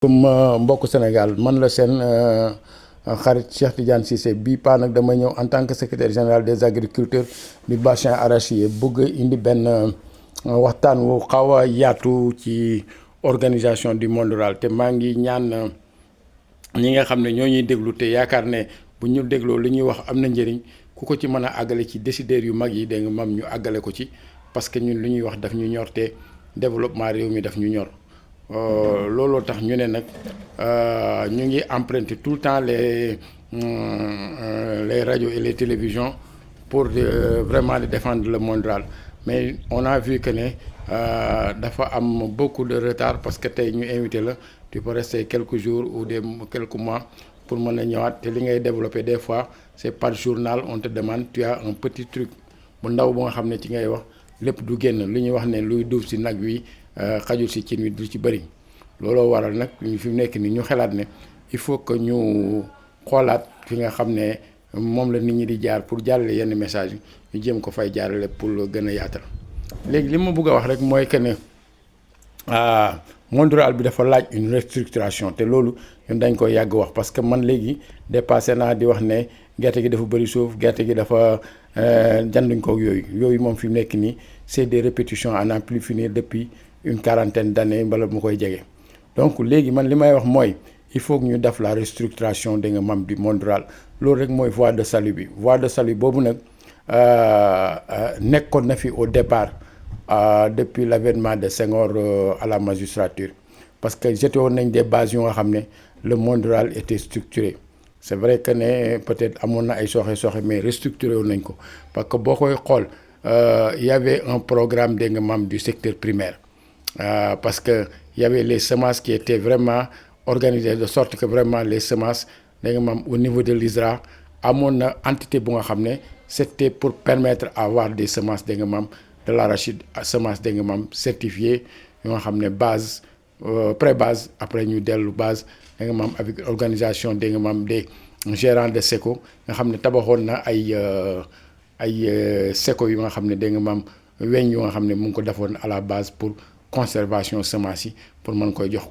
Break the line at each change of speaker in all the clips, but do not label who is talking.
comme mbokk Sénégal man la seen xarit Cheikh Tidiane Cissé bii paa nag dama ñëw en tant que secrétaire général des agriculteurs du bassin arachidier bëgg indi benn waxtaan wu xaw a yaatu ci organisation du monde rural te maa ngi ñaan ñi nga xam ne ñoo ñuy déglu te yaakaar ne bu ñu dégloo li ñuy wax am na njëriñ ku ko ci mën a àggale ci décideurs yu mag yi dégg nga mam ñu àggale ko ci parce que ñun li ñuy wax daf ñu ñor te développement réew mi daf ñu ñor. looloo tax ñu ne nag ñu ngi emprunter tout le temps les radios et les télévisions pour vraiment de défendre le monde rural mais on a vu que ne dafa am beaucoup de retard parce que tey ñu invité la tu peux rester quelques jours ou quelques mois pour mën a ñëwaat te li ngay développer des fois c'est par journal on te demande tu as un petit truc bu ndaw bu nga xam ne ci ngay wax lépp du génn li ñuy wax ne luy duuf si nag wi xajul si cin wi du ci bëri looloo waral nag fi mu nekk nii ñu xalaat ne il faut que ñu xoolaat fi nga xam ne moom la nit ñi di jaar pour jàllale yenn message yi ñu jéem ko fay jaarale pour gën a yaatal léegi li ma bëgg a wax rek mooy que ne monde rural bi dafa laaj une restructuration te loolu ñun dañ koy yàgg wax parce que man léegi dépassé naa di wax ne gerte gi dafa bëri suuf gerte gi dafa janduñ ko yooyu moom fi mu nekk nii c'est des répétitions à n'en plus finir depuis une quarantaine d'années bala mu koy jege donc léegi man li may wax mooy il faut que ñu def la restructuration da nga mam du monde rural loolu rek mooy voie de salut bi voie de salut boobu nag nekkoon na fi au départ depuis l'avènement de Senghor à la magistrature parce que jeté woon nañ des bases yu nga xam ne le monde rural était structuré c'est vrai que ne peut-être amoon na ay sooxe mais restructuré woon nañ ko parce que boo koy xool il y avait un programme da nga mam du secteur primaire parce que il y avait les semences qui étaient vraiment organisées de sorte que vraiment les semences da nga mam au niveau de l'ISRA amoon na entité bu nga xam ne c'était pour permettre à avoir des semences da nga mam de l'arachide semence da nga mam certifiées yoo nga xam ne base pré-base après ñu dellu base da nga mam avec organisation da nga mam des gérants de SECO nga xam ne tabaxoon na ay SECO yu nga xam ne da nga mam weñ yu nga xam ne mu ngi ko defoon à la base pour conservation semence yi pour mën koy jox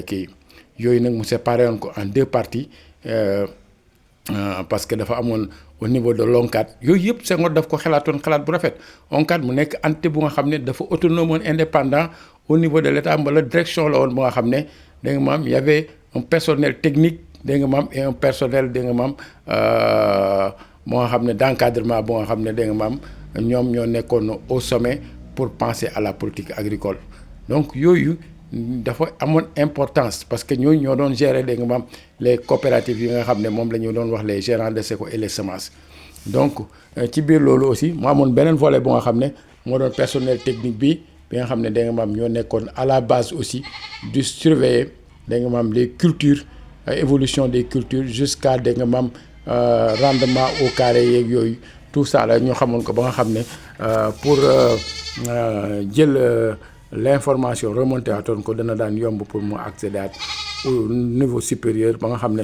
kii yooyu nag mu séparé woon ko en deux parties parce que dafa amoon au niveau de l'ONCAD yooyu yëpp Senghor daf ko xalaatoon xalaat bu rafet ONCAD mu nekk entité bu nga xam ne dafa autonome woon indépendant au niveau de l'État mbala direction la woon bu nga xam ne da nga maam y avait un personnel technique da nga maam et un personnel da nga maam bu nga xam ne d'encadrement bu nga xam ne da nga maam ñoom ñoo nekkoon au sommet pour penser à la politique agricole donc yooyu dafa amoon importance parce que ñooñu ñoo doon gérer da nga maam les coopératives yi nga xam ne moom la ñu doon wax les gérants de SECO et les semences donc ci biir loolu aussi mu amoon beneen volet bu nga xam ne moo doon personnel technique bi nga xam ne da nga maam ñoo nekkoon à la base aussi du surveiller da nga maam les cultures évolution des cultures jusqu'à da nga maam rendement au carré yeeg yooyu tout ça la ñoo xamoon ko ba nga xam ne pour jël l'information remonté atoon ko dana daan yomb pour mu accéder au niveau supérieur ba nga xam ne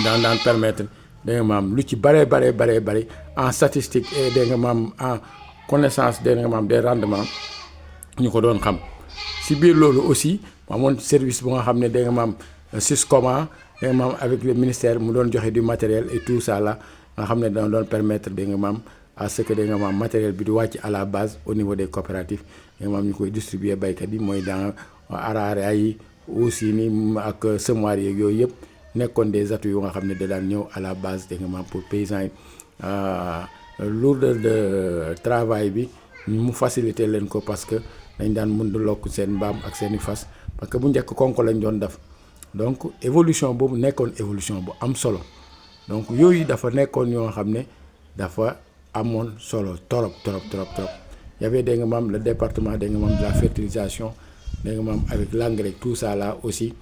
daan permettre da nga maam lu ci bare en statistique et da nga maam en connaissance da nga maam des rendements ñu ko doon xam si biir loolu aussi amoon service bu nga xam ne da nga maam SYSCOMA da nga maam avec le ministère mu doon joxe du matériel et tout ça là nga xam ne dana doon permettre da nga maam à ce que da nga maam matériel bi di wàcc à la base au niveau des coopératives da nga maam ñu koy distribuer baykat yi mooy dans araare yi aussi ni ak semoirs yeeg yooyu yëpp nekkoon des atouts yu nga xam ne da daan ñëw à la base da nga maam pour paysans yi lourdeur de travail bi mu faciliter leen ko parce que dañ daan mën di lokk seen mbaam ak seen i fas parce que bu njëkk konko lañ doon def donc évolution boobu nekkoon évolution bu am solo donc yooyu dafa nekkoon yoo xam ne dafa amoon solo trop y avait da nga maam le département da nga maam de la fertilisation da nga maam avec l'engrais tout ça là aussi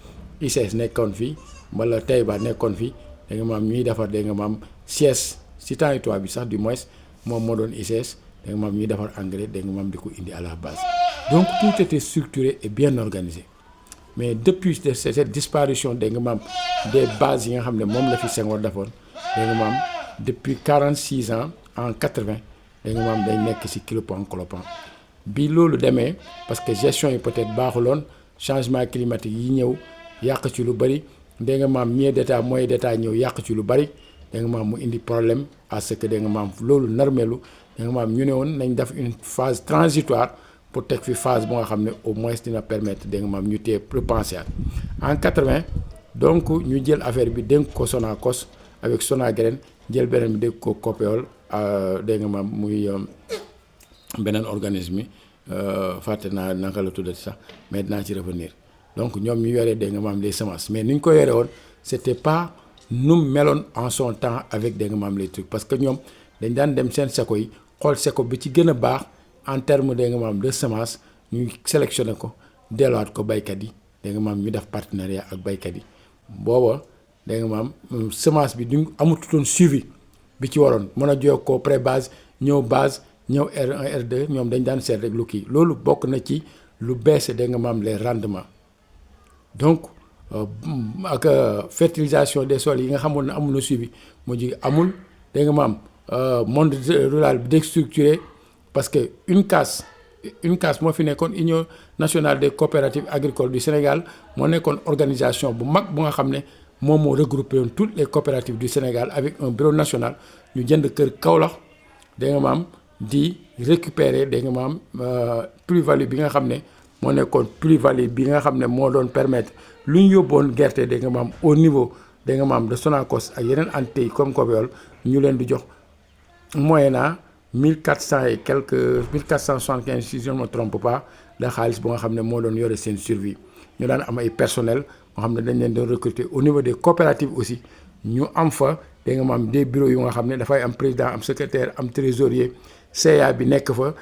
ICS nekkoon fi wala Taïba nekkoon fi da nga maam ñuy defar da nga maam siège si territoire bi sax du moins moom moo doon ICS da nga maam ñuy defar engrais da nga maam di ko indi à la base donc tout était structuré et bien organisé mais depuis cette disparition da nga maam des bases yi nga xam ne moom la fi Senghor defoon da nga maam depuis 46 ans en 80 da nga maam day nekk ci clopin bi loolu demee parce que gestion yi peut-être baaxuloon changement climatique yi ñëw yàq ci lu bari dégg nga maam mieux d'état moyen d'état ñëw yàq ci lu bari dégg nga maam mu indi problème à ce que dégg nga maam loolu narmelu dégg nga maam ñu ne woon nañ def une phase transitoire pour teg fi phase bu nga xam ne au moins dina permettre dégg nga maam ñu tee repenser en 80 donc ñu jël affaire bi dénk ko Sonacos avec Sonagraines jël beneen bi dénk ko Copéol dégg nga maam muy beneen organisme yi fàtte naa naka la tuddati sax mais dinaa ci revenir donc ñoom ñu yoree dégg nga maam les semences mais ni ñu ko yore woon c'était pas nu meloon en son temps avec dégg nga maam les trucs parce que ñoom dañ daan dem seen seko yi xool seko bi ci gën a baax en terme dégg nga maam de semence ñu sélectionné ko delluwaat ko baykat yi dégg nga maam ñu def partenariat ak baykat yi booba dégg nga maam semence bi duñ amututoon suivi bi ci waroon mën a jox ko pré base ñëw base ñëw R1 R2 ñoom dañ daan seet rek lu kii loolu bokk na ci lu baissé dégg nga maam les rendements donc ak fertilisation des sols yi nga xamoon ne amul na suivi mu ji amul dégg nga maam monde rural bi déstructuré parce que UNCAS moo fi nekkoon Union nationale des coopératives agricoles du Sénégal moo nekkoon organisation bu mag bu nga xam ne moom moo regroupé woon toutes les coopératives du Sénégal avec un bureau national ñu jënd kër Kaolack dégg nga maam di récupérer dégg nga maam plus-value bi nga xam ne moo nekkoon plus-value bi nga xam ne moo doon permettre lu ñu yóbboon gerte dégg nga maam au niveau dégg nga maam de Sonacos ak yeneen entités yi comme Copéol ñu leen di jox moyennant 1400 et quelques 1475 si je ne me trompe pas da xaalis bu nga xam ne moo doon yore seen survie ñu daan am ay personnel moo xam ne dañ leen doon recruter au niveau des coopératives aussi ñu am fa dégg nga maam des bureaux yu nga xam ne dafay am président am secrétaire am trésorier CA bi nekk fa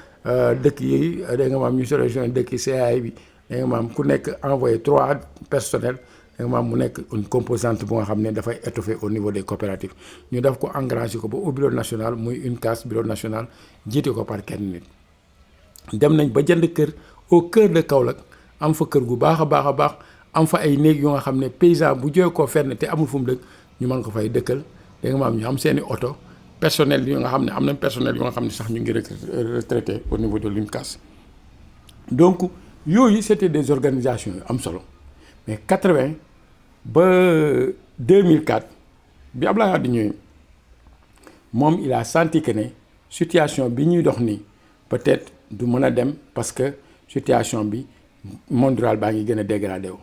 dëkk yi dégg nga maam ñu sélectionné dëkk yi CA bi dégg nga maam ku nekk envoyé 3 personnels dégg nga maam mu nekk une composante bu nga xam ne dafay étoffé au niveau des coopératives ñu def ko engrangé ko ba au bureau national muy une case bureau national jiite ko par kenn nit dem nañ ba jënd kër au cœur de Kaolack am fa kër gu baax a baax a baax am fa ay néeg yu nga xam ne paysan bu jógee koo fenn te amul fu mu dëkk ñu mën ko fay dëkkal dégg nga maam ñu am seeni oto personnel yu nga xam ne am nañ personnel yu nga xam ne sax ñu ngi retraité au niveau de l'UNCAS donc yooyu c'était des organisations yu am solo mais 80 ba 2004 bi Abdoulaye Wade ñëwee moom il a senti que ne situation bi ñuy dox nii peut-être du mën a dem parce que situation bi monde rural baa ngi gën a dégradé wu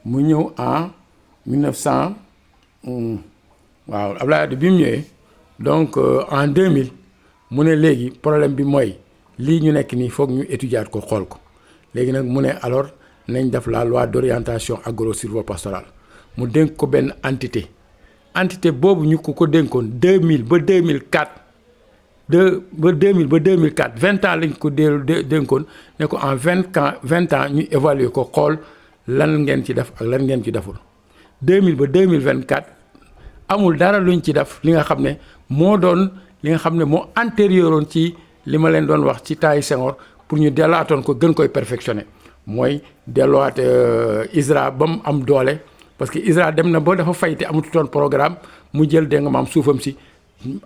mu ñëw en 1900 waaw Abdoulaye Wade bi mu ñëwee donc en 2000 mu ne léegi problème bi mooy lii ñu nekk nii foog ñu étudier ko xool ko léegi nag mu ne alors nañ def la loi d'orientation agro-sylvo-pastorale mu dénk ko benn entité boobu ñu ko dénkoon 2000 ba 2004 ba 2000 ba 2004 20 ans lañ ko dénkoon ne ko en 20 ans ñu évaluer ko xool lan ngeen ci def ak lan ngeen ci deful 2000 ba 2024 amul dara luñ ci def li nga xam ne moo doon li nga xam ne moo antérieuroon ci li ma leen doon wax ci temps yi Senghor pour ñu delluwaatoon ko gën koy perfectionner mooy delluwaat ISRA ba mu am doole parce que ISRA dem na ba dafa fay te amatutoon programme mu jël dégg nga maam suufam si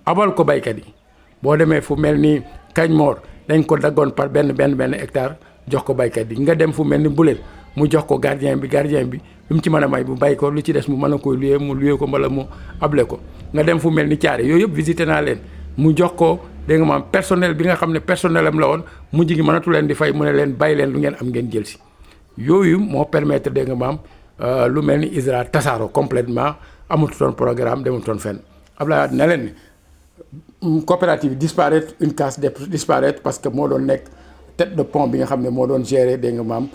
abal ko baykat yi boo demee fu mel ni Kañmoor dañ ko daggoon par benn hectare jox ko baykat yi nga dem fu mel ni Bulel mu jox ko gardien bi lu mu ci mën a may bu bay ko lu ci des mu mën a koy luyee mu luyee ko mbala mu able ko nga dem fu mel ni Thiaré yooyu yëpp visité naa leen mu jox ko dégg nga maam personnel bi nga xam ne personnel am la woon mujj gi mënatu leen di fay mu ne leen bàyyi leen lu ngeen am ngeen jël si yooyu moo permettre dégg nga maam lu mel ni ISRA tasaaro complètement amatutoon programme dematutoon fenn Abdoulaye Wade na leen ni coopérative disparaître une case disparaître parce que moo doon nekk tête de pont bi nga xam ne moo doon gérer dégg nga maam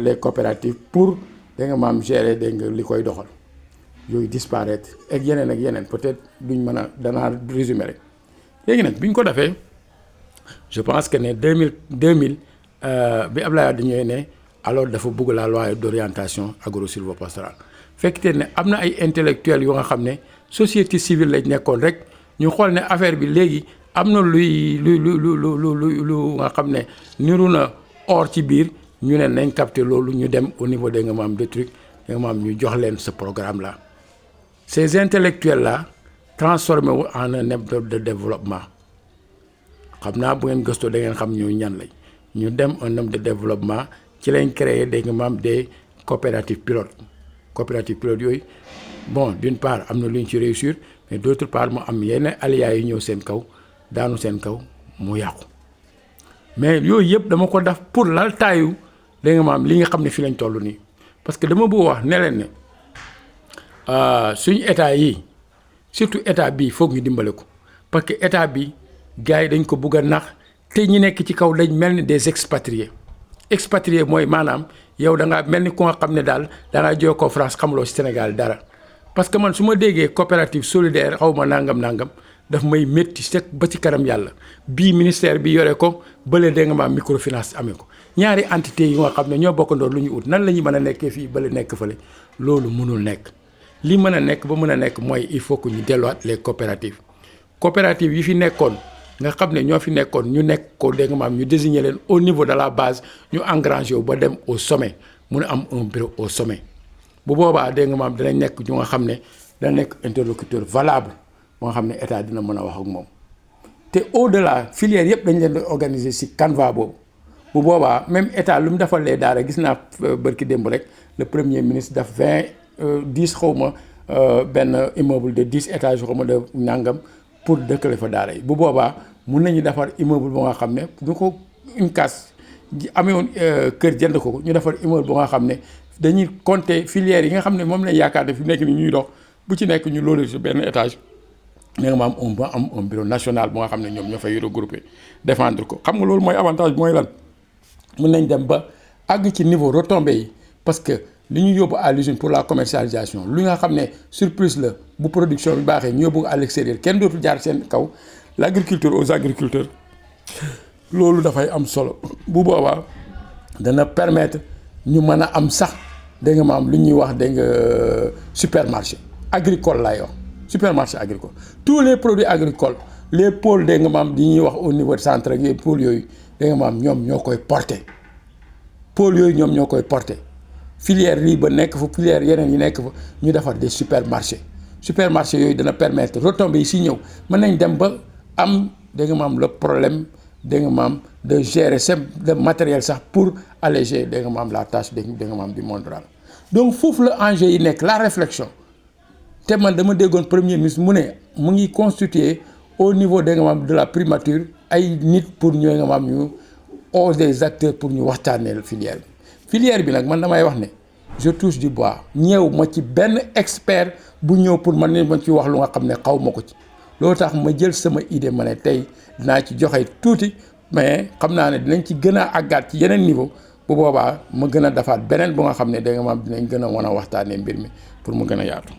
les coopératives pour dégg nga maam gérer dégg nga li koy doxal yooyu disparaître ak yeneen peut-être duñ mën a danaa résumer rek léegi nag bi ñu ko defee je pense que ne 2000 bi Abdoulaye Wade ñëwee ne alors dafa bëgg la loi d'orientation agro-sylvo-pastorale fekkte ne am na ay intellectuels yu nga xam ne société civile lañ nekkoon rek ñu xool ne affaire bi léegi am na lu nga xam ne niru na or ci biir ñu ne nañ capter loolu ñu dem au niveau dégg nga maam de truc dégg nga maam ñu jox leen ce programme là ces intellectuels là transformé wu en un hub de développement xam naa bu ngeen gëstoo da ngeen xam ñu ñan lañ ñu dem un hub de développement ci lañ créé dégg nga maam des coopératives pilotes coopérative pilote yooyu bon d'une part am na lu ñu ci réussir mais d'autre part mu am yenn alias yi ñëw seen kaw daanu seen kaw mu yàqu mais yooyu yëpp dama ko def pour lal taayu da nga maam li nga xam ne fi lañ toll nii parce que dama bëgg wax ne leen ne suñu état yi surtout état bii foog ñu dimbale ko parce que état bi gars yi dañ ko bugg a nax te ñi nekk ci kaw dañ mel ni des expatriés mooy maanaam yow da ngaa mel ni ku nga xam ne daal da ngaa jóge ko France xamuloo si Sénégal dara parce que man su ma déggee coopérative solidaire xaw ma nangam daf may métti ba ci kanam yàlla bii ministère bi yore ko bële dégg nga maam microfinance amee ko ñaari entité yi nga xam ne ñoo bokkandoo lu ñu ut nan la ñuy mën a nekkee fii bële nekk fële loolu mënul nekk li mën a nekk ba mën a nekk mooy il faut que ñu delluwaat les coopératives yi fi nekkoon nga xam ne ñoo fi nekkoon ñu nekk ko dégg nga maam ñu désigner leen au niveau de la base ñu engrangé wu ba dem au sommet mun a am un bureau au sommet bu boobaa dégg nga maam dinañ nekk ñu nga xam ne dana nekk interlocuteur valable moo nga xam ne état dina mën a wax ak moom te au delà filière yëpp dañ leen di organiser si canevas boobu bu boobaa même état lu mu defalee daara gis naa bërki démb rek le premier ministre daf 10 xaw ma benn immeuble de 10 étages xaw ma de nangam pour dëkkale fa daara yi bu boobaa mun nañu defar immeuble bu nga xam ne du ko une case amee woon kër jënd ko ñu defar immeuble bu nga xam ne dañuy compter filières yi nga xam ne moom lañ yaakaar ne fi nekk ni ñuy dox bu ci nekk ñu loolu si benn étage ne nga ma am un bureau national bu nga xam ne ñoom ñoo fay regroupé défendre ko xam nga loolu mooy avantage mooy lan mun nañ dem ba àgg ci niveau retombé yi parce que li ñu yóbbu à l'usine pour la commercialisation lu nga xam ne surplus la bu production bi baaxee ñu yóbbu à l'extérieur kenn dootul jaar seen kaw l'agriculture aux agriculteurs loolu dafay am solo bu boobaa dana permettre ñu mën a am sax dégg nga maam lu ñuy wax dégg nga supermarché agricole laay wax supermarché agricole tous les produits agricoles les pôles dégg nga maam di ñuy wax au niveau centre ak yooyu pôles yooyu dégg nga maam ñoom ñoo koy porté pôles yooyu ñoom ñoo koy porté filière lii ba nekk fa filière yeneen yi nekk fa ñu defar des supermarchés yooyu dana permettre retombées yi si ñëw mën nañ dem ba am dégg nga maam le problème dégg nga maam de gérer de matériel sax pour alléger dégg nga maam la tâche dégg nga maam du monde rural donc foofu la enjeu yi nekk la réflexion te man dama déggoon premier ministre mu ne mu ngi constituer au niveau dégg nga maam de la primature ay nit pour ñooy nga maam ñu aux des acteurs pour ñu waxtaanee filière bi nag man damay wax ne je touche du bois ñëw ma ci benn expert bu ñëw pour man ne ma ci wax lu nga xam ne xaw ma ko ci loolu tax ma jël sama idée ma ne tey dinaa ci joxe tuuti mais xam naa ne dinañ ci gën a àggaat ci yeneen niveau bu boobaa ma gën a defaat beneen bu nga xam ne da nga maam dinañ gën a mën a waxtaanee mbir mi pour mu gën a yaatu